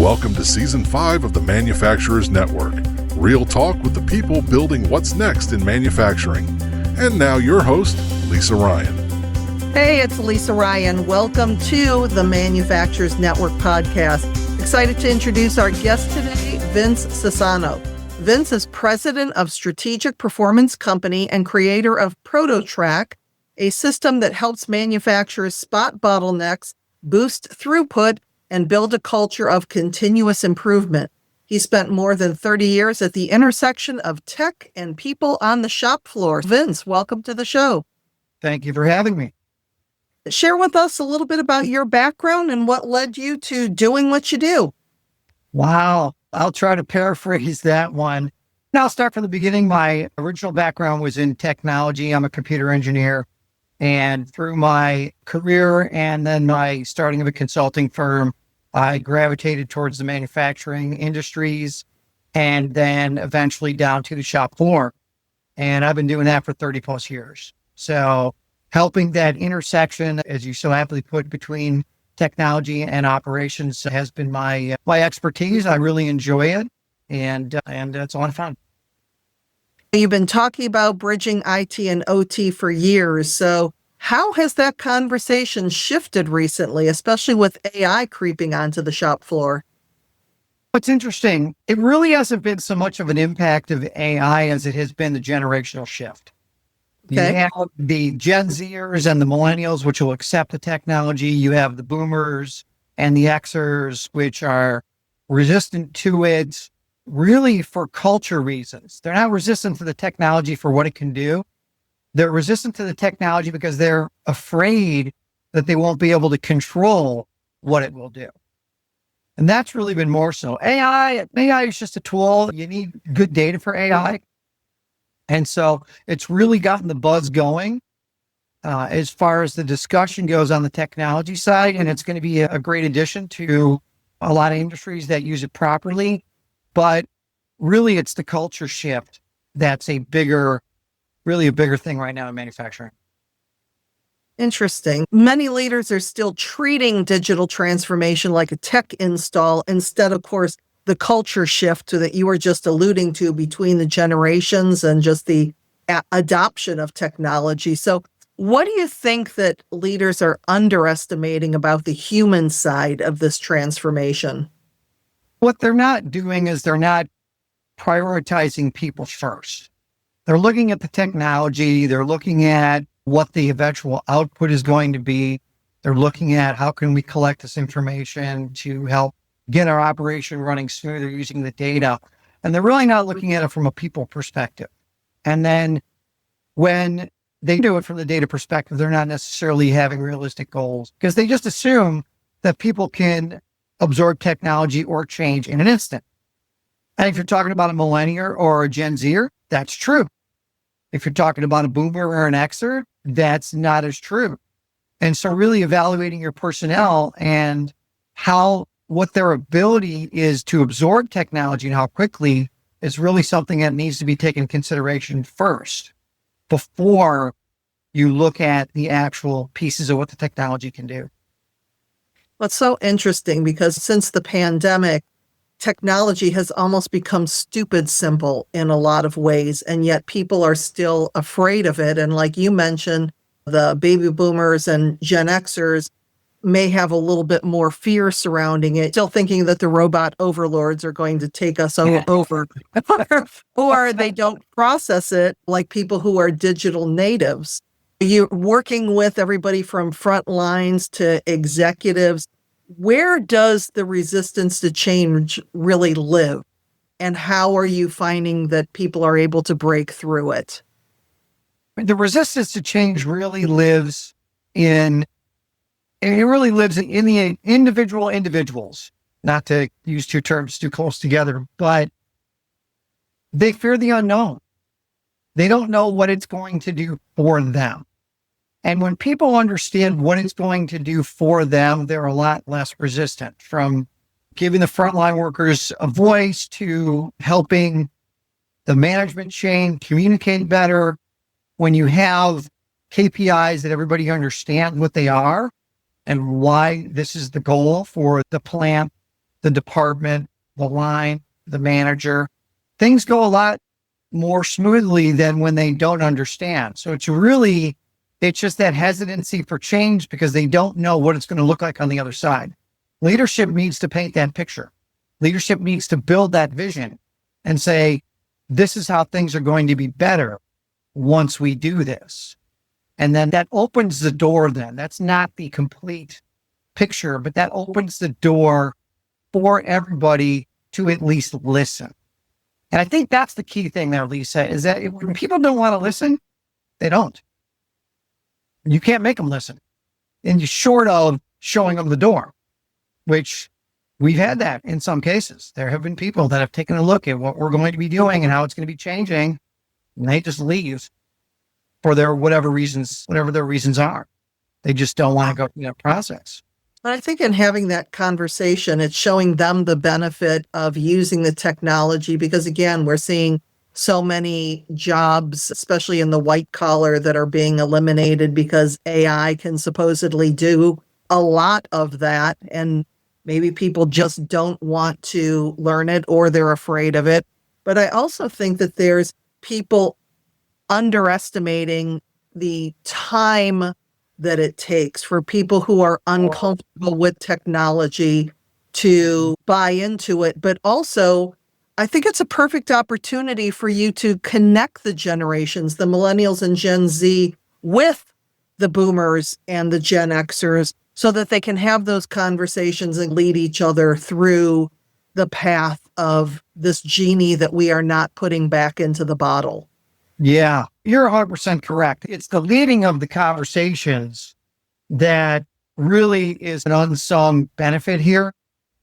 Welcome to Season 5 of the Manufacturers Network. Real talk with the people building what's next in manufacturing. And now your host, Lisa Ryan. Hey, it's Lisa Ryan. Welcome to the Manufacturers Network podcast. Excited to introduce our guest today, Vince Sassano. Vince is president of Strategic Performance Company and creator of Proto Track, a system that helps manufacturers spot bottlenecks, boost throughput, and build a culture of continuous improvement. He spent more than 30 years at the intersection of tech and people on the shop floor. Vince, welcome to the show. Thank you for having me. Share with us a little bit about your background and what led you to doing what you do. Wow. I'll try to paraphrase that one. Now I'll start from the beginning. My original background was in technology. I'm a computer engineer. And through my career and then my starting of a consulting firm, I gravitated towards the manufacturing industries and then eventually down to the shop floor. And I've been doing that for 30 plus years. So helping that intersection, as you so aptly put, between technology and operations has been my expertise. I really enjoy it. And it's a lot of fun. You've been talking about bridging IT and OT for years. So how has that conversation shifted recently, especially with AI creeping onto the shop floor? What's interesting, it really hasn't been so much of an impact of AI as it has been the generational shift. Okay. You have the Gen Zers and the millennials, which will accept the technology. You have the boomers and the Xers, which are resistant to it really for culture reasons. They're not resistant to the technology for what it can do. They're resistant to the technology because they're afraid that they won't be able to control what it will do. And that's really been more so. AI is just a tool. You need good data for AI. And so it's really gotten the buzz going as far as the discussion goes on the technology side. And it's going to be a great addition to a lot of industries that use it properly. But really, it's the culture shift that's really a bigger thing right now in manufacturing. Interesting. Many leaders are still treating digital transformation like a tech install instead, of course, the culture shift that you were just alluding to between the generations and just the adoption of technology. So what do you think that leaders are underestimating about the human side of this transformation? What they're not doing is they're not prioritizing people first. They're looking at the technology. They're looking at what the eventual output is going to be. They're looking at how can we collect this information to help get our operation running smoother using the data. And they're really not looking at it from a people perspective. And then when they do it from the data perspective, they're not necessarily having realistic goals because they just assume that people can absorb technology or change in an instant. And if you're talking about a millennial or a Gen Zer, that's true. If you're talking about a boomer or an Xer, that's not as true. And so really evaluating your personnel and what their ability is to absorb technology and how quickly is really something that needs to be taken into consideration first before you look at the actual pieces of what the technology can do. Well, it's so interesting because since the pandemic, technology has almost become stupid simple in a lot of ways, and yet people are still afraid of it. And like you mentioned, the baby boomers and Gen Xers may have a little bit more fear surrounding it, still thinking that the robot overlords are going to take us over, or they don't process it like people who are digital natives. You're working with everybody from front lines to executives. Where does the resistance to change really live? And how are you finding that people are able to break through it? The resistance to change really lives in the individuals, not to use two terms too close together, but they fear the unknown. They don't know what it's going to do for them. And when people understand what it's going to do for them, they're a lot less resistant, from giving the frontline workers a voice to helping the management chain communicate better. When you have KPIs that everybody understands what they are and why this is the goal for the plant the department, the line, the manager. Things go a lot more smoothly than when they don't understand. So it's just that hesitancy for change because they don't know what it's going to look like on the other side. Leadership needs to paint that picture. Leadership needs to build that vision and say, this is how things are going to be better once we do this. And then that opens the door then. That's not the complete picture, but that opens the door for everybody to at least listen. And I think that's the key thing there, Lisa, is that when people don't want to listen, they don't. You can't make them listen. And you're short of showing them the door, which we've had that in some cases. There have been people that have taken a look at what we're going to be doing and how it's going to be changing, and they just leave for their whatever their reasons are. They just don't want to go through that process. But I think in having that conversation, it's showing them the benefit of using the technology because, again, we're seeing so many jobs, especially in the white collar, that are being eliminated because AI can supposedly do a lot of that. And maybe people just don't want to learn it or they're afraid of it. But I also think that there's people underestimating the time that it takes for people who are uncomfortable with technology to buy into it. But also, I think it's a perfect opportunity for you to connect the generations, the millennials and Gen Z, with the boomers and the Gen Xers so that they can have those conversations and lead each other through the path of this genie that we are not putting back into the bottle. Yeah, you're 100% correct. It's the leading of the conversations that really is an unsung benefit here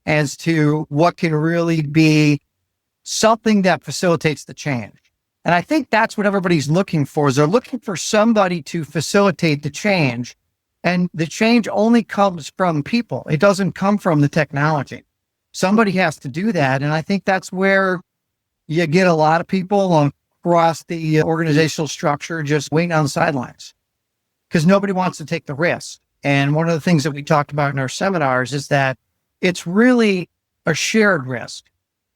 as to what can really be something that facilitates the change. And I think that's what everybody's looking for, is they're looking for somebody to facilitate the change. And the change only comes from people. It doesn't come from the technology. Somebody has to do that. And I think that's where you get a lot of people across the organizational structure just waiting on the sidelines because nobody wants to take the risk. And one of the things that we talked about in our seminars is that it's really a shared risk.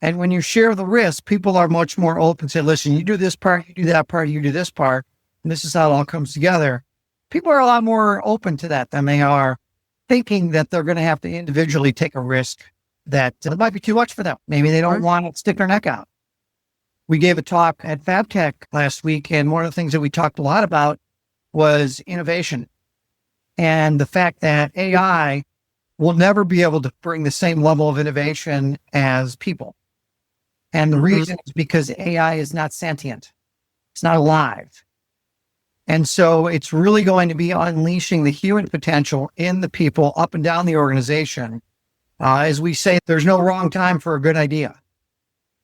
And when you share the risk, people are much more open to say, listen, you do this part, you do that part, you do this part, and this is how it all comes together. People are a lot more open to that than they are thinking that they're going to have to individually take a risk that might be too much for them. Maybe they don't want to stick their neck out. We gave a talk at FabTech last week, and one of the things that we talked a lot about was innovation and the fact that AI will never be able to bring the same level of innovation as people. And the reason is because AI is not sentient. It's not alive. And so it's really going to be unleashing the human potential in the people up and down the organization. As we say, there's no wrong time for a good idea.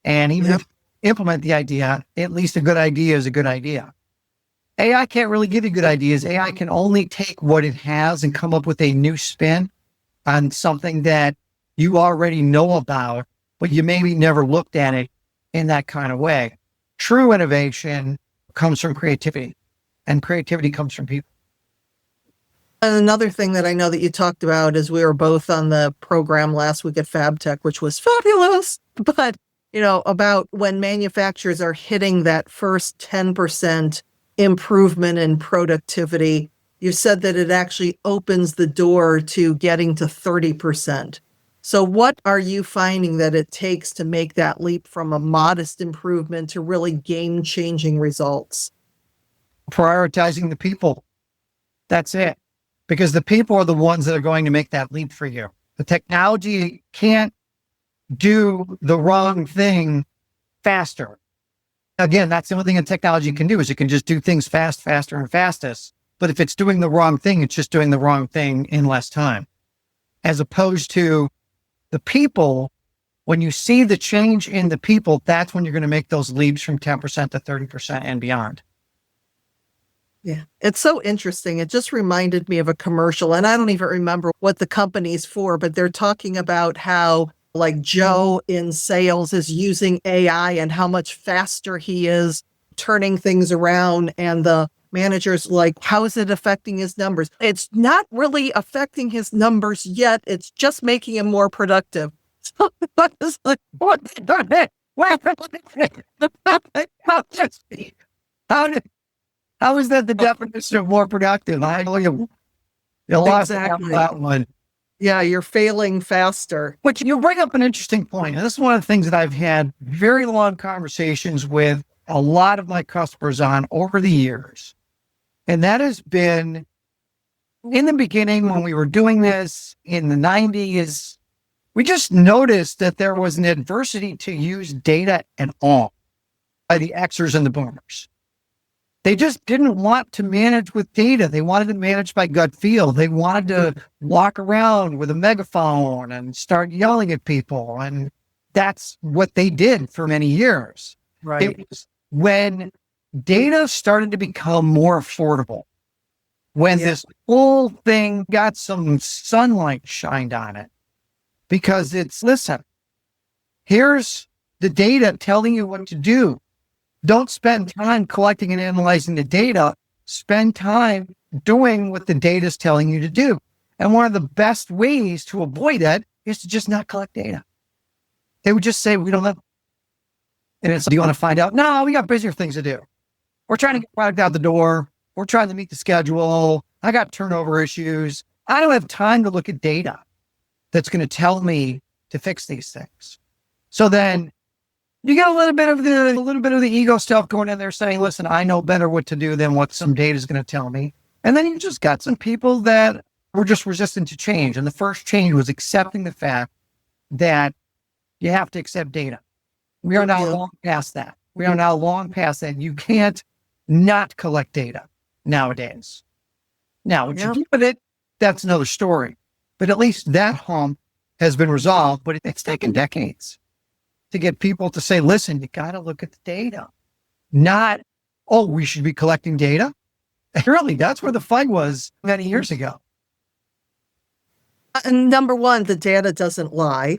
And even if you implement the idea, at least a good idea is a good idea. AI can't really give you good ideas. AI can only take what it has and come up with a new spin on something that you already know about, but you maybe never looked at it in that kind of way. True innovation comes from creativity, and creativity comes from people. And another thing that I know that you talked about is we were both on the program last week at FabTech, which was fabulous, but about when manufacturers are hitting that first 10% improvement in productivity, you said that it actually opens the door to getting to 30%. So what are you finding that it takes to make that leap from a modest improvement to really game-changing results? Prioritizing the people. That's it. Because the people are the ones that are going to make that leap for you. The technology can't do the wrong thing faster. Again, that's the only thing that technology can do is it can just do things faster, and fastest. But if it's doing the wrong thing, it's just doing the wrong thing in less time. As opposed to the people, when you see the change in the people, that's when you're going to make those leaps from 10% to 30% and beyond. Yeah, it's so interesting. It just reminded me of a commercial, and I don't even remember what the company's for, but they're talking about how like Joe in sales is using AI and how much faster he is turning things around. And the manager's like, how is it affecting his numbers? It's not really affecting his numbers yet. It's just making him more productive. So I was like, what the heck? How did, how is that the definition of more productive? I you lost Exactly. that one. Yeah, you're failing faster. Which you bring up an interesting point. And this is one of the things that I've had very long conversations with a lot of my customers on over the years. And that has been in the beginning when we were doing this in the 90s, we just noticed that there was an adversity to use data at all by the Xers and the boomers. They just didn't want to manage with data. They wanted to manage by gut feel. They wanted to walk around with a megaphone and start yelling at people. And that's what they did for many years. Right. It was when data started to become more affordable, when this whole thing got some sunlight shined on it, because listen, here's the data telling you what to do. Don't spend time collecting and analyzing the data. Spend time doing what the data is telling you to do. And one of the best ways to avoid that is to just not collect data. They would just say, we don't know. And it's, do you want to find out? No, we got busier things to do. We're trying to get product out the door. We're trying to meet the schedule. I got turnover issues. I don't have time to look at data that's going to tell me to fix these things. So then you get a little bit of the ego stuff going in there saying, listen, I know better what to do than what some data is going to tell me. And then you just got some people that were just resistant to change. And the first change was accepting the fact that you have to accept data. We are now long past that. You can't not collect data nowadays. Now, what you do with it, that's another story. But at least that hump has been resolved, but it's taken decades to get people to say, listen, you got to look at the data. Not, oh, we should be collecting data. Really, that's where the fight was many years ago. And number one, the data doesn't lie.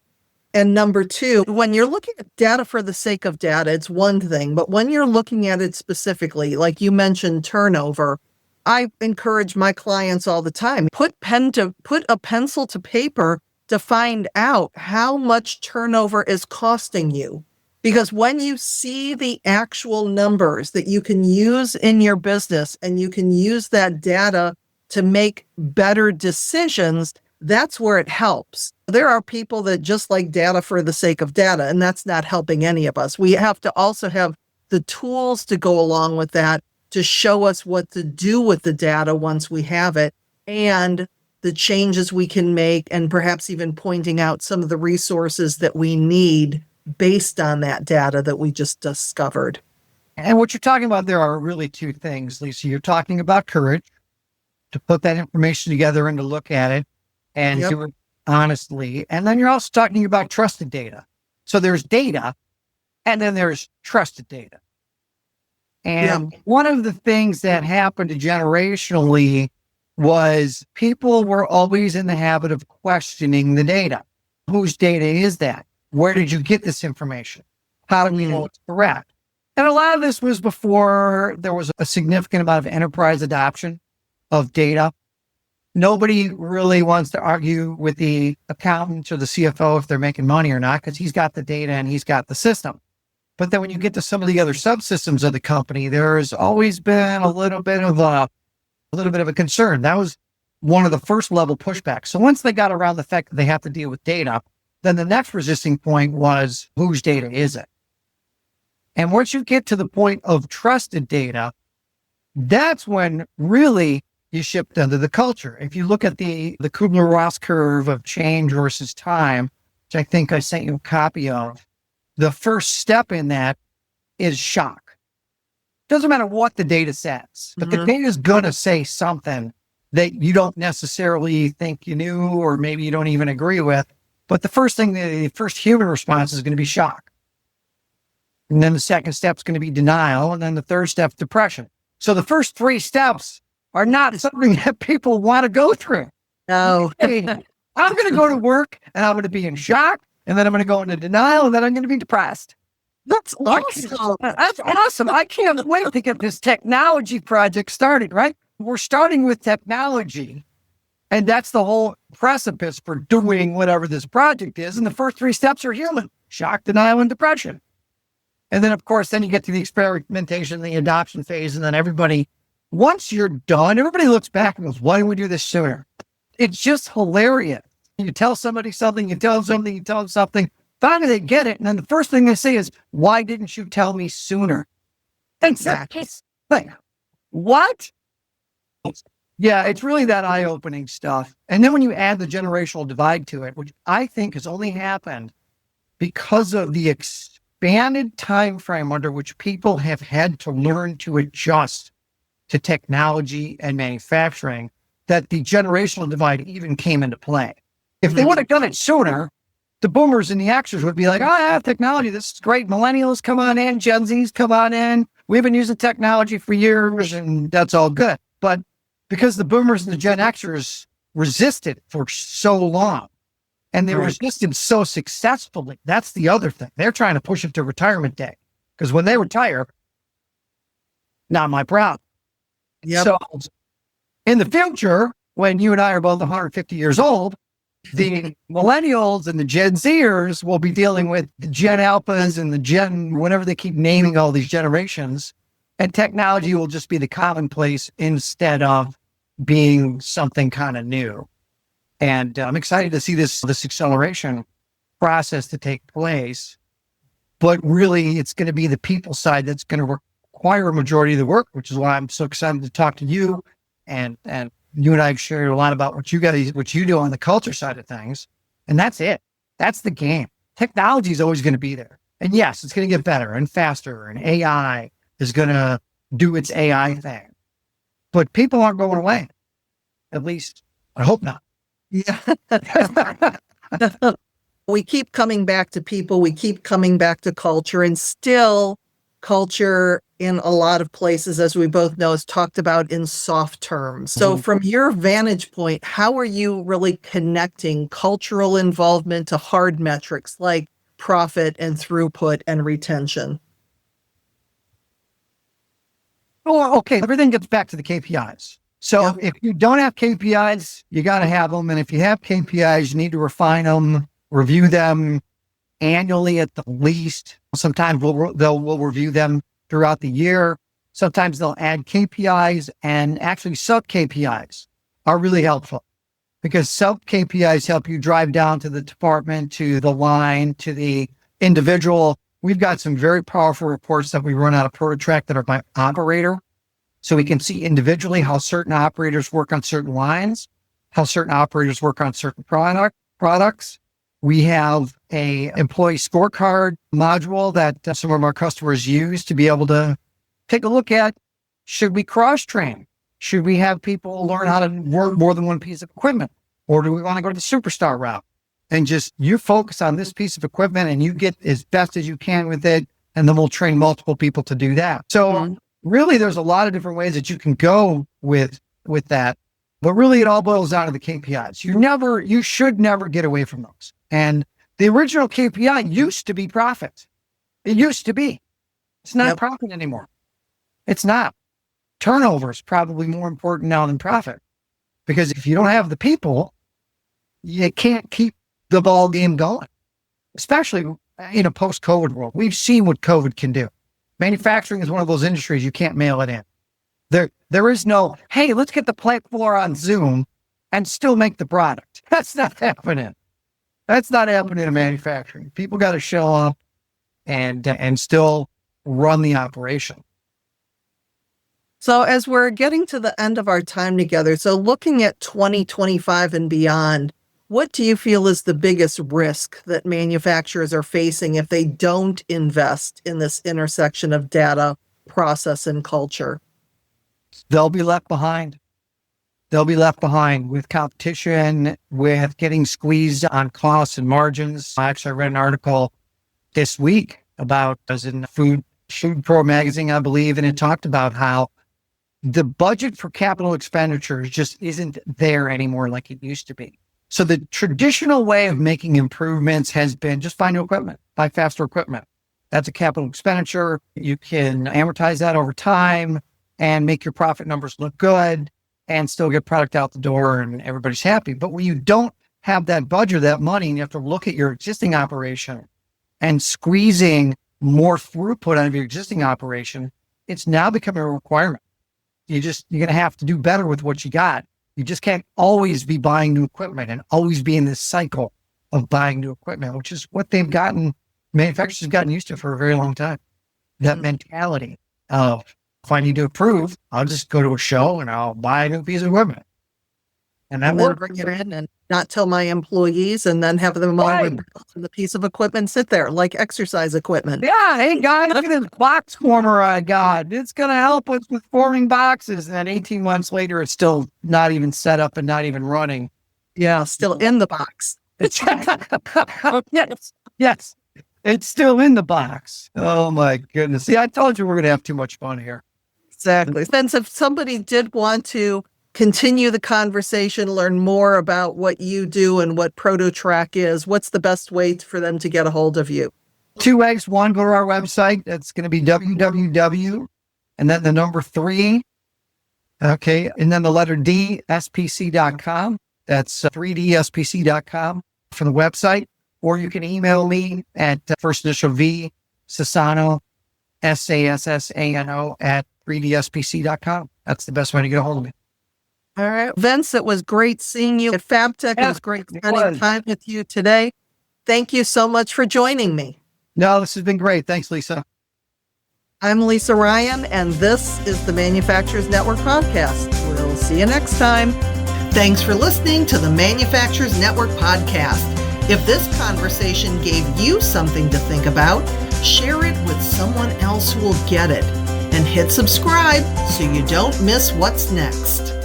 And number two, when you're looking at data for the sake of data, it's one thing. But when you're looking at it specifically, like you mentioned turnover, I encourage my clients all the time, put a pencil to paper to find out how much turnover is costing you. Because when you see the actual numbers that you can use in your business and you can use that data to make better decisions, that's where it helps. There are people that just like data for the sake of data, and that's not helping any of us. We have to also have the tools to go along with that to show us what to do with the data once we have it, and the changes we can make, and perhaps even pointing out some of the resources that we need based on that data that we just discovered. And what you're talking about there are really two things, Lisa. You're talking about courage to put that information together and to look at it and do it honestly. And then you're also talking about trusted data. So there's data and then there's trusted data. And one of the things that happened generationally was people were always in the habit of questioning the data. Whose data is that? Where did you get this information? How do we know it's correct? And a lot of this was before there was a significant amount of enterprise adoption of data. Nobody really wants to argue with the accountant or the CFO if they're making money or not, because he's got the data and he's got the system. But then when you get to some of the other subsystems of the company, there's always been a little bit of a concern. That was one of the first level pushbacks. So once they got around the fact that they have to deal with data, then the next resisting point was, whose data is it? And once you get to the point of trusted data, that's when really you shift into the culture. If you look at the Kubler-Ross curve of change versus time, which I think I sent you a copy of, the first step in that is shock. Doesn't matter what the data says, but the data is going to say something that you don't necessarily think you knew, or maybe you don't even agree with. But the first human response is going to be shock. And then the second step is going to be denial. And then the third step, depression. So the first three steps are not something that people want to go through. No. Hey, I'm going to go to work and I'm going to be in shock. And then I'm going to go into denial, and then I'm going to be depressed. That's awesome. That's awesome. I can't wait to get this technology project started, right? We're starting with technology And that's the whole precipice for doing whatever this project is. And the first 3 steps are human: shock, denial, and depression. And then, of course, then you get to the experimentation, the adoption phase. And then everybody, once you're done, everybody looks back and goes, why didn't we do this sooner? It's just hilarious. You tell somebody something, you tell them something, you tell them something. Finally, they get it. And then the first thing they say is, why didn't you tell me sooner? Exactly. Like, what? Yeah, it's really that eye-opening stuff. And then when you add the generational divide to it, which I think has only happened because of the expanded time frame under which people have had to learn to adjust to technology and manufacturing, that the generational divide even came into play. If they would have done it sooner, the boomers and the Xers would be like, oh, I have technology. This is great. Millennials come on in. Gen Zs come on in. We've been using technology for years, and that's all good. But because the boomers and the Gen Xers resisted for so long, and they resisted so successfully, that's the other thing. They're trying to push it to retirement day, because when they retire, not my problem. Yep. So in the future, when you and I are both 150 years old, the millennials and the Gen Zers will be dealing with the Gen Alphas and the Gen, whatever they keep naming all these generations. And technology will just be the commonplace instead of being something kind of new. And I'm excited to see this acceleration process to take place. But really, it's going to be the people side that's going to require a majority of the work, which is why I'm so excited to talk to you. And you and I have shared a lot about what you do on the culture side of things. And that's it. That's the game. Technology is always going to be there. And yes, it's going to get better and faster, and AI is going to do its AI thing. But people aren't going away. At least, I hope not. Yeah. We keep coming back to people. We keep coming back to culture, and still culture in a lot of places, as we both know, is talked about in soft terms. So from your vantage point, how are you really connecting cultural involvement to hard metrics like profit and throughput and retention? Oh, okay. Everything gets back to the KPIs. So if you don't have KPIs, you got to have them. And if you have KPIs, you need to refine them, review them annually at the least. Sometimes we'll review them throughout the year. Sometimes they'll add KPIs, and actually sub KPIs are really helpful, because sub KPIs help you drive down to the department, to the line, to the individual. We've got some very powerful reports that we run out of Proto Track that are by operator. So we can see individually how certain operators work on certain lines, how certain operators work on certain products. We have a employee scorecard module that some of our customers use to be able to take a look at, should we cross-train? Should we have people learn how to work more than one piece of equipment? Or do we want to go to the superstar route? And just you focus on this piece of equipment and you get as best as you can with it, and then we'll train multiple people to do that. So really, there's a lot of different ways that you can go with that. But really, it all boils down to the KPIs. You should never get away from those. And the original KPI used to be profit. It used to be. It's not profit anymore. It's not. Turnover is probably more important now than profit, because if you don't have the people, you can't keep the ball game going, especially in a post-COVID world. We've seen what COVID can do. Manufacturing is one of those industries you can't mail it in. There is no, hey, let's get the plant floor on Zoom and still make the product. That's not happening. That's not happening in manufacturing. People got to show up and still run the operation. So as we're getting to the end of our time together, so looking at 2025 and beyond, what do you feel is the biggest risk that manufacturers are facing if they don't invest in this intersection of data, process, and culture? They'll be left behind. They'll be left behind with competition, with getting squeezed on costs and margins. Actually, I read an article this week about, it was in Food Pro magazine, I believe, and it talked about how the budget for capital expenditures just isn't there anymore like it used to be. So the traditional way of making improvements has been just buy new equipment, buy faster equipment. That's a capital expenditure. You can amortize that over time and make your profit numbers look good. and still get product out the door and everybody's happy. But when you don't have that budget, that money, and you have to look at your existing operation and squeezing more throughput out of your existing operation, it's now becoming a requirement. You're going to have to do better with what you got. You just can't always be buying new equipment and always be in this cycle of buying new equipment, which is what manufacturers have gotten used to for a very long time. That mentality of, if I need to improve, I'll just go to a show and I'll buy a new piece of equipment. And that works. Bring it in and not tell my employees, and then have them all rebuild the piece of equipment sit there like exercise equipment. Yeah, hey guys, look at this box former I got. It's going to help us with forming boxes. And then 18 months later, it's still not even set up and not even running. Yeah, still in the box. Yes, it's still in the box. Oh my goodness. See, I told you we're going to have too much fun here. Exactly. Vince, if somebody did want to continue the conversation, learn more about what you do and what Proto Track is, what's the best way for them to get a hold of you? 2 ways. One, go to our website. That's going to be www, and then the number 3. Okay. And then the letter D, spc.com. That's 3dspc.com for the website. Or you can email me at first initial V, Sassano, Sassano at 3dspc.com. That's the best way to get a hold of me. All right. Vince, it was great seeing you at FabTech. It was great spending time with you today. Thank you so much for joining me. No, this has been great. Thanks, Lisa. I'm Lisa Ryan, and this is the Manufacturers Network Podcast. We'll see you next time. Thanks for listening to the Manufacturers Network Podcast. If this conversation gave you something to think about, share it with someone else who will get it. And hit subscribe so you don't miss what's next.